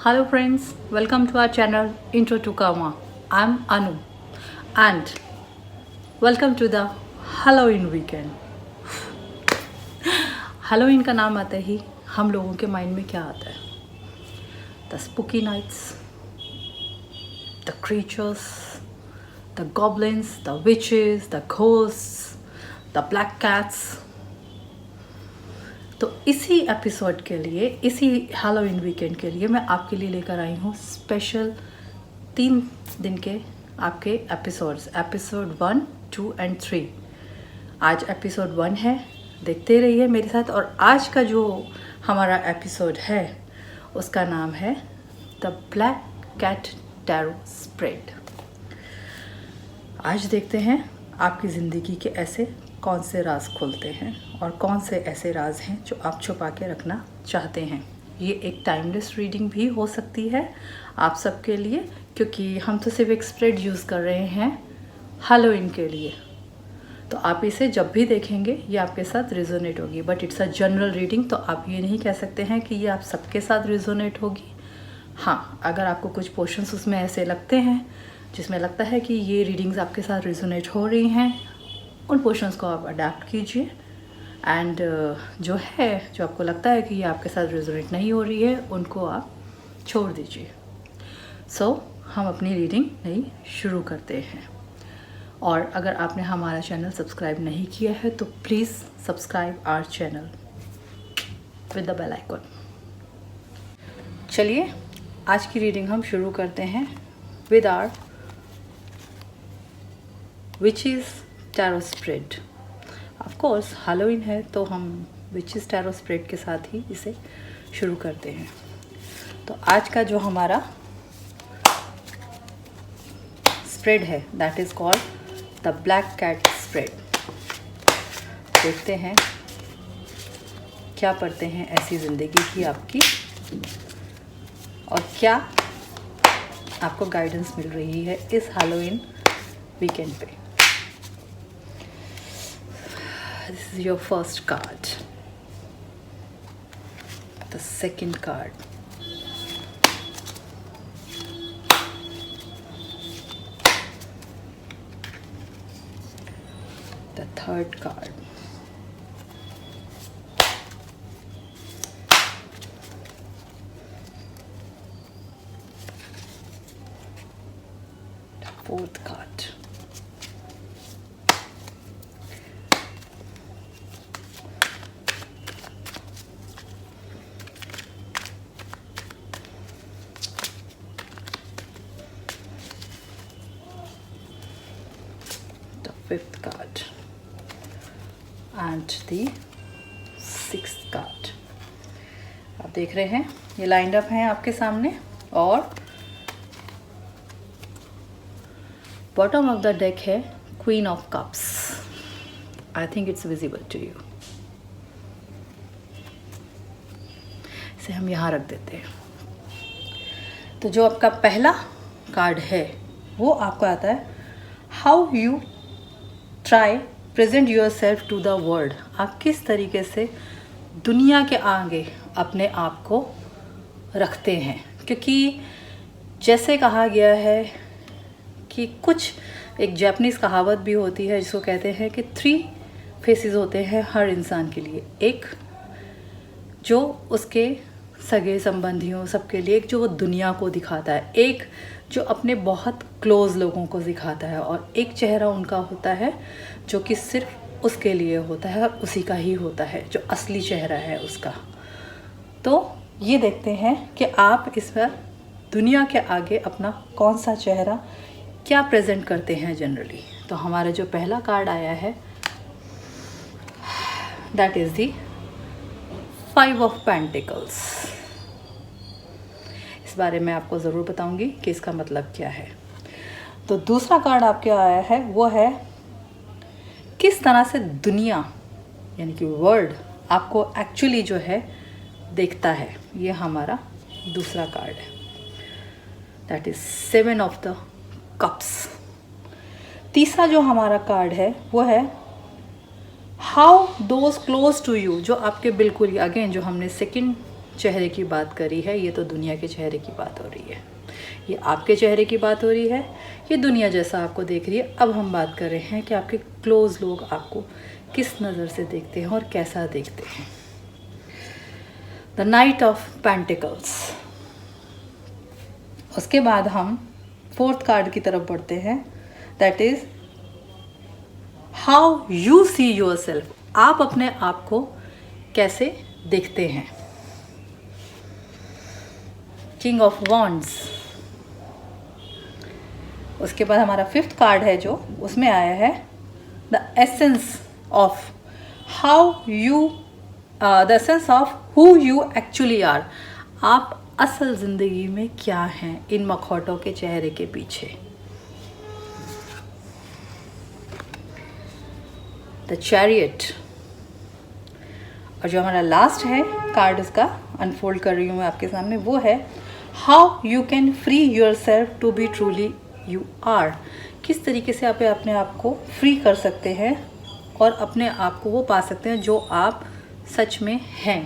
Hello friends, welcome to our channel Intro to Karma. I'm Anu and welcome to the Halloween weekend. Halloween का नाम आते ही हम लोगों के माइंड में क्या आता है? The spooky nights, the creatures, the goblins, the witches, the ghosts, the black cats. तो इसी एपिसोड के लिए, इसी हैलोवीन वीकेंड के लिए मैं आपके लिए लेकर आई हूँ स्पेशल 3 दिन के आपके एपिसोड्स, एपिसोड 1, 2 एंड 3। आज एपिसोड 1 है, देखते रहिए मेरे साथ। और आज का जो हमारा एपिसोड है उसका नाम है the black cat tarot spread. आज देखते हैं आपकी ज़िंदगी के ऐसे कौन से राज खुलते हैं और कौन से ऐसे राज हैं जो आप छुपा के रखना चाहते हैं। ये एक टाइमलेस रीडिंग भी हो सकती है आप सबके लिए, क्योंकि हम तो सिर्फ एक स्प्रेड यूज़ कर रहे हैं हैलोवीन के लिए। तो आप इसे जब भी देखेंगे ये आपके साथ रिजोनेट होगी, but it's a general reading, तो आप ये नहीं कह सकते हैं कि ये आप सबके साथ रिजोनेट होगी। हाँ, अगर आपको कुछ पोर्शंस उसमें ऐसे लगते हैं जिसमें लगता है कि ये रीडिंग्स आपके साथ रिजोनेट हो रही हैं, उन पोर्शंस को आप अडेप्ट कीजिए। एंड जो आपको लगता है कि ये आपके साथ रिजोनेट नहीं हो रही है, उनको आप छोड़ दीजिए। सो हम अपनी रीडिंग नई शुरू करते हैं। और अगर आपने हमारा चैनल सब्सक्राइब नहीं किया है तो please subscribe our channel with the bell icon. चलिए आज की रीडिंग हम शुरू करते हैं with our witches tarot spread. Of course Halloween है तो हम विचेस टैरो स्प्रेड के साथ ही इसे शुरू करते हैं। तो आज का जो हमारा स्प्रेड है that is called the black cat spread. देखते हैं क्या पढ़ते हैं ऐसी ज़िंदगी की आपकी, और क्या आपको गाइडेंस मिल रही है इस हैलोवीन वीकेंड पे। This is your first card. The second card. The third card. The fourth card. Fifth card and the sixth card। आप देख रहे हैं ये लाइंड अप हैं आपके सामने, और बॉटम ऑफ द डेक है queen of cups. I think it's visible to you. इसे हम यहाँ रख देते हैं। तो जो आपका पहला कार्ड है वो आपको आता है how you try present yourself to the world. आप किस तरीके से दुनिया के आगे अपने आप को रखते हैं, क्योंकि जैसे कहा गया है कि कुछ एक जापानीज़ कहावत भी होती है जिसको कहते हैं कि 3 फेसेस होते हैं हर इंसान के लिए। एक जो उसके सगे संबंधियों सबके लिए, एक जो वो दुनिया को दिखाता है, एक जो अपने बहुत क्लोज़ लोगों को दिखाता है, और एक चेहरा उनका होता है जो कि सिर्फ उसके लिए होता है और उसी का ही होता है, जो असली चेहरा है उसका। तो ये देखते हैं कि आप इस पर दुनिया के आगे अपना कौन सा चेहरा क्या प्रेजेंट करते हैं जनरली। तो हमारा जो पहला कार्ड आया है that is the 5 of pentacles. इस बारे में आपको ज़रूर बताऊंगी कि इसका मतलब क्या है। तो दूसरा कार्ड आपके आया है वो है किस तरह से दुनिया यानी कि वर्ल्ड आपको एक्चुअली जो है देखता है। ये हमारा दूसरा कार्ड है that is 7 of the cups. तीसरा जो हमारा कार्ड है वो है how those close to you, जो आपके बिल्कुल ही अगेन जो हमने सेकंड चेहरे की बात करी है, ये तो दुनिया के चेहरे की बात हो रही है। ये आपके चेहरे की बात हो रही है, ये दुनिया जैसा आपको देख रही है। अब हम बात कर रहे हैं कि आपके क्लोज लोग आपको किस नज़र से देखते हैं और कैसा देखते हैं। The night of pentacles. उसके बाद हम 4th कार्ड की तरफ बढ़ते हैं, that is how you see your self. आप अपने आप को कैसे देखते हैं। King of wands. उसके बाद हमारा 5th कार्ड है जो उसमें आया है the essence of how you the essence of who you actually are. आप असल जिंदगी में क्या हैं इन मखौटों के चेहरे के पीछे। The chariot. और जो हमारा लास्ट है कार्ड, उसका अनफोल्ड कर रही हूँ मैं आपके सामने, वो है how you can free yourself to be truly you are. किस तरीके से आप अपने आप को फ्री कर सकते हैं और अपने आप को वो पा सकते हैं जो आप सच में हैं।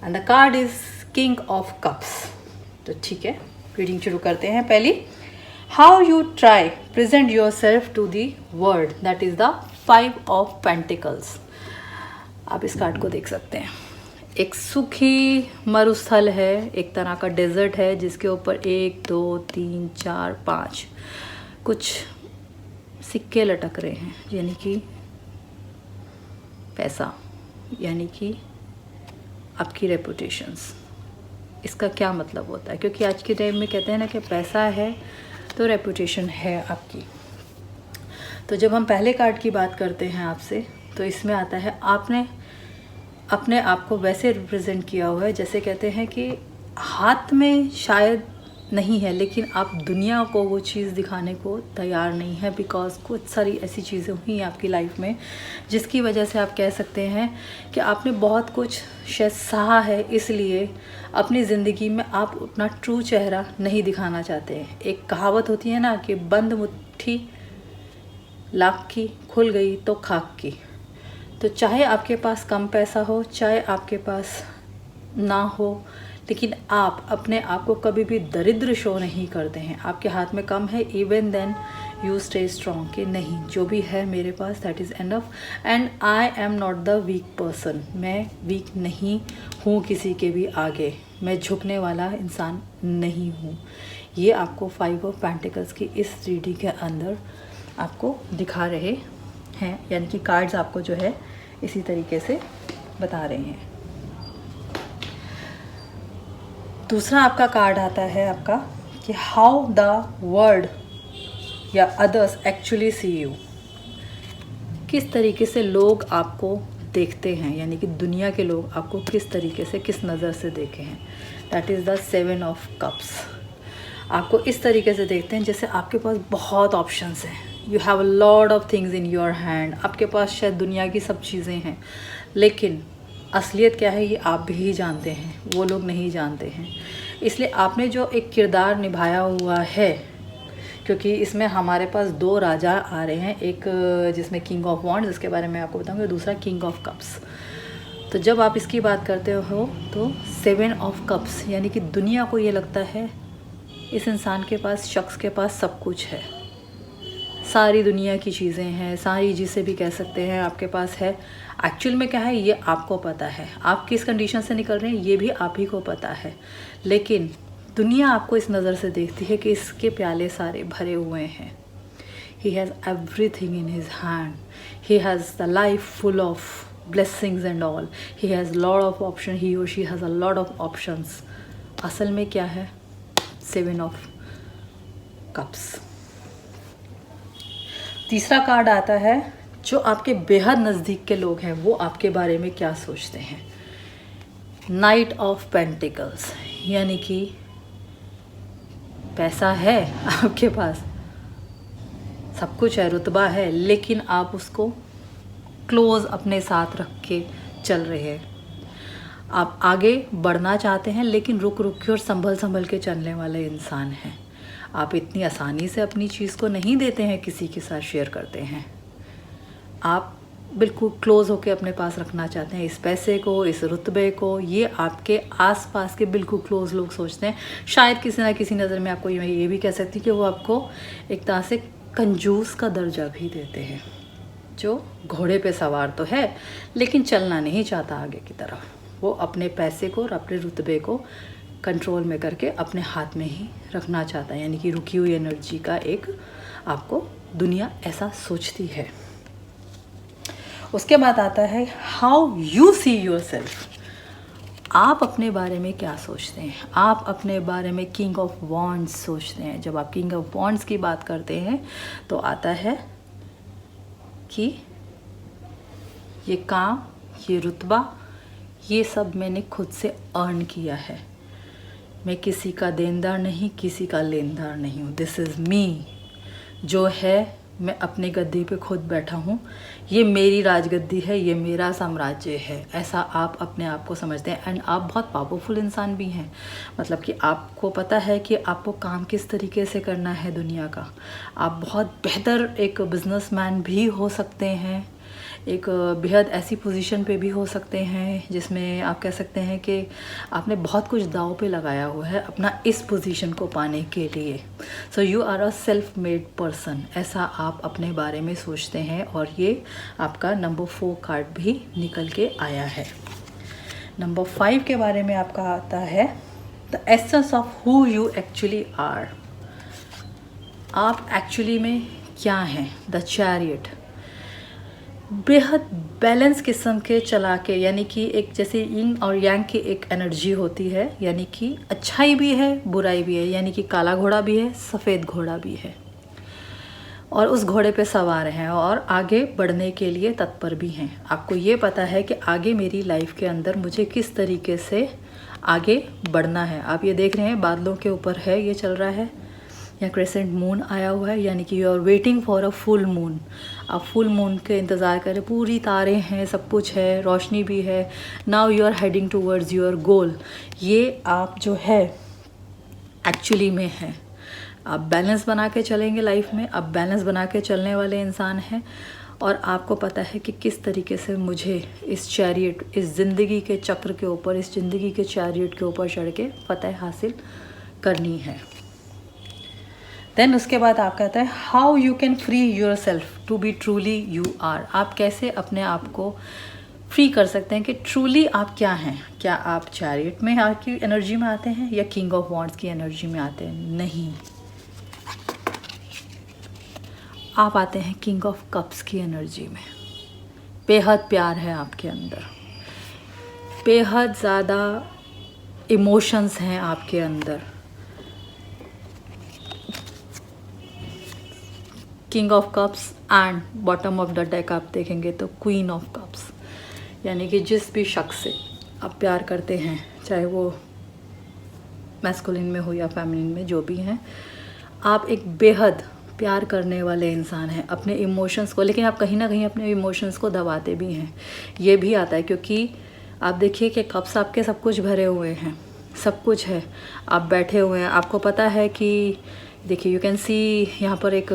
And the card is king of cups. तो ठीक है, रीडिंग शुरू करते हैं। पहली, how you try present yourself to the world, that is the 5 of pentacles. आप इस कार्ड को देख सकते हैं। एक सूखी मरुस्थल है, एक तरह का डेजर्ट है जिसके ऊपर 1 2 3 4 5 कुछ सिक्के लटक रहे हैं, यानी कि पैसा, यानी कि आपकी रेपुटेशंस। इसका क्या मतलब होता है, क्योंकि आज के टाइम में कहते हैं ना कि पैसा है तो रेपुटेशन है आपकी। तो जब हम पहले कार्ड की बात करते हैं आपसे, तो इसमें आता है आपने अपने आप को वैसे रिप्रेजेंट किया हुआ है जैसे कहते हैं कि हाथ में शायद नहीं है, लेकिन आप दुनिया को वो चीज़ दिखाने को तैयार नहीं है, बिकॉज कुछ सारी ऐसी चीज़ें हुई हैं आपकी लाइफ में जिसकी वजह से आप कह सकते हैं कि आपने बहुत कुछ शायद सहा है, इसलिए अपनी ज़िंदगी में आप अपना ट्रू चेहरा नहीं दिखाना चाहते हैं। एक कहावत होती है ना कि बंद मुट्ठी लाख की, खुल गई तो खाक की। तो चाहे आपके पास कम पैसा हो, चाहे आपके पास ना हो, लेकिन आप अपने आप को कभी भी दरिद्र शो नहीं करते हैं। आपके हाथ में कम है, even then you stay strong कि नहीं, जो भी है मेरे पास that is enough and I am not the weak person. मैं वीक नहीं हूँ किसी के भी आगे, मैं झुकने वाला इंसान नहीं हूँ। ये आपको 5 ऑफ पेंटिकल्स की इस रीडिंग के अंदर आपको दिखा रहे हैं, यानी कि कार्ड्स आपको जो है इसी तरीके से बता रहे हैं। दूसरा आपका कार्ड आता है आपका कि हाउ द वर्ल्ड या अदर्स एक्चुअली सी यू। किस तरीके से लोग आपको देखते हैं, यानी कि दुनिया के लोग आपको किस तरीके से, किस नज़र से देखे हैं। That is the 7 of cups. आपको इस तरीके से देखते हैं जैसे आपके पास बहुत ऑप्शंस हैं, you have a lot of things in your hand. आपके पास शायद दुनिया की सब चीज़ें हैं, लेकिन असलियत क्या है ये आप भी जानते हैं, वो लोग नहीं जानते हैं। इसलिए आपने जो एक किरदार निभाया हुआ है, क्योंकि इसमें हमारे पास 2 राजा आ रहे हैं, एक जिसमें किंग ऑफ वॉन्ड्स, जिसके बारे में आपको बताऊंगी, दूसरा किंग ऑफ कप्स। तो जब आप इसकी बात करते हो तो 7 ऑफ कप्स, यानी कि दुनिया को ये लगता है इस इंसान के पास, शख्स के पास सब कुछ है, सारी दुनिया की चीज़ें हैं, सारी जिसे भी कह सकते हैं आपके पास है। एक्चुअल में क्या है ये आपको पता है, आप किस कंडीशन से निकल रहे हैं ये भी आप ही को पता है, लेकिन दुनिया आपको इस नज़र से देखती है कि इसके प्याले सारे भरे हुए हैं। He has everything in his hand, he has the life full of blessings and all, he has lot of option, he और she has a lot of options. असल में क्या है 7 ऑफ कप्स। तीसरा कार्ड आता है जो आपके बेहद नज़दीक के लोग हैं वो आपके बारे में क्या सोचते हैं। नाइट ऑफ पेंटिकल्स, यानी कि पैसा है आपके पास, सब कुछ है, रुतबा है, लेकिन आप उसको क्लोज अपने साथ रख के चल रहे हैं। आप आगे बढ़ना चाहते हैं, लेकिन रुक रुक के और संभल संभल के चलने वाले इंसान हैं। आप इतनी आसानी से अपनी चीज़ को नहीं देते हैं, किसी के साथ शेयर करते हैं। आप बिल्कुल क्लोज़ होके अपने पास रखना चाहते हैं, इस पैसे को, इस रुतबे को। ये आपके आसपास के बिल्कुल क्लोज़ लोग सोचते हैं। शायद किसी ना किसी नज़र में आपको ये भी कह सकती कि वो आपको एक तरह से कंजूस का दर्जा भी देते हैं, जो घोड़े पे सवार तो है लेकिन चलना नहीं चाहता आगे की तरफ। वो अपने पैसे को और अपने रुतबे को कंट्रोल में करके अपने हाथ में ही रखना चाहता है, यानी कि रुकी हुई एनर्जी का एक आपको दुनिया ऐसा सोचती है। उसके बाद आता है हाउ यू सी योरसेल्फ। आप अपने बारे में क्या सोचते हैं? आप अपने बारे में किंग ऑफ वॉन्ड्स सोचते हैं। जब आप किंग ऑफ वॉन्ड्स की बात करते हैं तो आता है कि ये काम, ये रुतबा, ये सब मैंने खुद से अर्न किया है। मैं किसी का देनदार नहीं, किसी का लेनदार नहीं हूँ। This is me. जो है मैं अपने गद्दी पे खुद बैठा हूँ, ये मेरी राजगद्दी है, ये मेरा साम्राज्य है। ऐसा आप अपने आप को समझते हैं। एंड आप बहुत पावरफुल इंसान भी हैं, मतलब कि आपको पता है कि आपको काम किस तरीके से करना है दुनिया का। आप बहुत बेहतर एक बिजनेसमैन भी हो सकते हैं, एक बेहद ऐसी पोजीशन पे भी हो सकते हैं जिसमें आप कह सकते हैं कि आपने बहुत कुछ दांव पे लगाया हुआ है अपना इस पोजीशन को पाने के लिए। So you are a self made person, ऐसा आप अपने बारे में सोचते हैं। और ये आपका नंबर 4 कार्ड भी निकल के आया है। नंबर 5 के बारे में आपका आता है the essence of who you actually are. आप एक्चुअली में क्या हैं? The chariot. बेहद बैलेंस किस्म के चला के, यानी कि एक जैसे यिंग और यांग की एक एनर्जी होती है, यानी कि अच्छाई भी है बुराई भी है, यानी कि काला घोड़ा भी है सफ़ेद घोड़ा भी है, और उस घोड़े पे सवार हैं और आगे बढ़ने के लिए तत्पर भी हैं। आपको ये पता है कि आगे मेरी लाइफ के अंदर मुझे किस तरीके से आगे बढ़ना है। आप ये देख रहे हैं बादलों के ऊपर है ये चल रहा है, या क्रेसेंट मून आया हुआ है, यानी कि you are waiting for a full moon. आप फुल मून के इंतज़ार करें, पूरी तारे हैं, सब कुछ है, रोशनी भी है। Now you are heading towards your goal. ये आप जो है एक्चुअली में है। आप बैलेंस बना के चलेंगे लाइफ में, आप बैलेंस बना के चलने वाले इंसान हैं। और आपको पता है कि किस तरीके से मुझे इस चैरियट, इस ज़िंदगी के चक्र के ऊपर, इस ज़िंदगी के चैरियट के ऊपर चढ़ के फतह हासिल करनी है। देन उसके बाद आप कहते हैं how you can free yourself to be truly you are. आप कैसे अपने आप को फ्री कर सकते हैं कि ट्रूली आप क्या हैं। क्या आप चैरियट में आपकी एनर्जी में आते हैं या किंग ऑफ वॉन्ड्स की एनर्जी में आते हैं? नहीं, आप आते हैं किंग ऑफ कप्स की एनर्जी में। बेहद प्यार है आपके अंदर, बेहद ज़्यादा इमोशंस हैं आपके अंदर। King of cups and bottom of the deck आप देखेंगे तो क्वीन ऑफ कप्स, यानी कि जिस भी शख्स से आप प्यार करते हैं, चाहे वो मैस्कुलिन में हो या फेमिनिन में, जो भी हैं, आप एक बेहद प्यार करने वाले इंसान हैं अपने इमोशंस को। लेकिन आप कहीं ना कहीं अपने इमोशंस को दबाते भी हैं, ये भी आता है, क्योंकि आप देखिए कि कप्स आपके सब कुछ भरे हुए हैं, सब कुछ है, आप बैठे हुए हैं। आपको पता है कि देखिए यू कैन सी यहाँ पर एक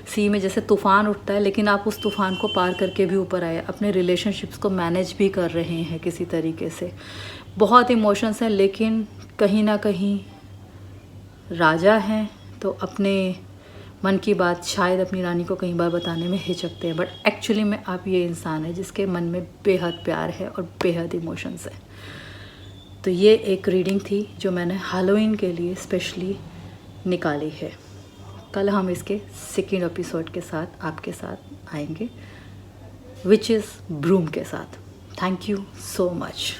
सी में जैसे तूफ़ान उठता है, लेकिन आप उस तूफ़ान को पार करके भी ऊपर आए, अपने रिलेशनशिप्स को मैनेज भी कर रहे हैं किसी तरीके से। बहुत इमोशंस हैं, लेकिन कहीं ना कहीं राजा हैं तो अपने मन की बात शायद अपनी रानी को कई बार बताने में हिचकते हैं, बट एक्चुअली में आप ये इंसान है जिसके मन में बेहद प्यार है और बेहद इमोशंस है। तो ये एक रीडिंग थी जो मैंने हैलोवीन के लिए स्पेशली निकाली है। कल हम इसके सेकेंड एपिसोड के साथ आपके साथ आएंगे, विच इज़ ब्रूम के साथ। Thank you so much.